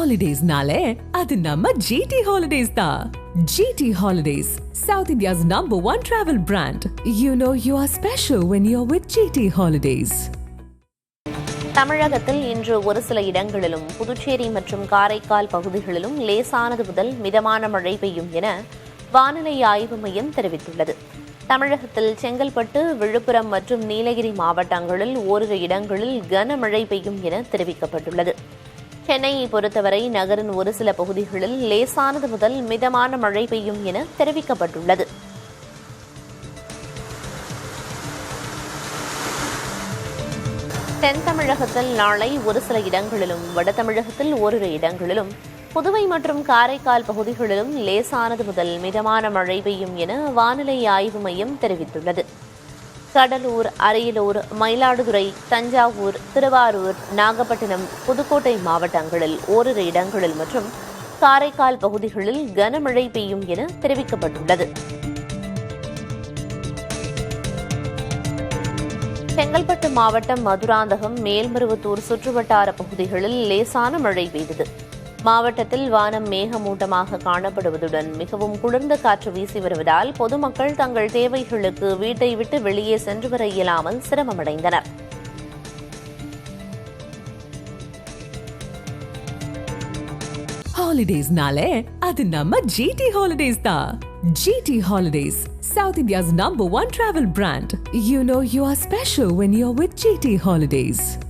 Holidays-nale, adu namma GT Holidays da. GT Holidays, South India's #1 travel brand. You know you are special when you're with GT Holidays. தமிழகத்தில் இன்று ஒரு சில இடங்களிலும் புதுச்சேரி மற்றும் காரைக்கால் பகுதிகளிலும் லேசானது முதல் மிதமான மழை பெய்யும் என வானிலை ஆய்வு மையம் தெரிவித்துள்ளது. தமிழகத்தில் செங்கல்பட்டு, விழுப்புரம் மற்றும் நீலகிரி மாவட்டங்களில் ஓரிரு இடங்களில் கனமழை பெய்யும் என தெரிவிக்கப்பட்டுள்ளது. சென்னையை பொறுத்தவரை நகரின் ஒரு சில பகுதிகளில் லேசானது முதல் மிதமான மழை பெய்யும் என தெரிவிக்கப்பட்டுள்ளது. தென் தமிழகத்தில் நாளை ஒரு சில இடங்களிலும், வட தமிழகத்தில் ஓரிரு இடங்களிலும், புதுவை மற்றும் காரைக்கால் பகுதிகளிலும் லேசானது முதல் மிதமான மழை பெய்யும் என வானிலை ஆய்வு மையம் தெரிவித்துள்ளது. கடலூர், அரியலூர், மயிலாடுதுறை, தஞ்சாவூர், திருவாரூர், நாகப்பட்டினம், புதுக்கோட்டை மாவட்டங்களில் ஓரிரு இடங்களில் மற்றும் காரைக்கால் பகுதிகளில் கனமழை பெய்யும் என தெரிவிக்கப்பட்டுள்ளது. செங்கல்பட்டு மாவட்டம் மதுராந்தகம், மேல்மருவத்தூர் சுற்றுவட்டார பகுதிகளில் லேசான மழை பெய்தது. மாவட்டத்தில் வானம் மேகமூட்டமாக காணப்படுவதுடன் மிகவும் குளிர்ந்த காற்று வீசி வருவதால் பொதுமக்கள் தங்கள் தேவைகளுக்கு வீட்டை விட்டு வெளியே சென்று வர இயலாமல் சிரமமடைந்தனர். Holidays-nale, adu namma GT Holidays da. GT Holidays, South India's #1 travel brand. You know you are special when you're with GT Holidays.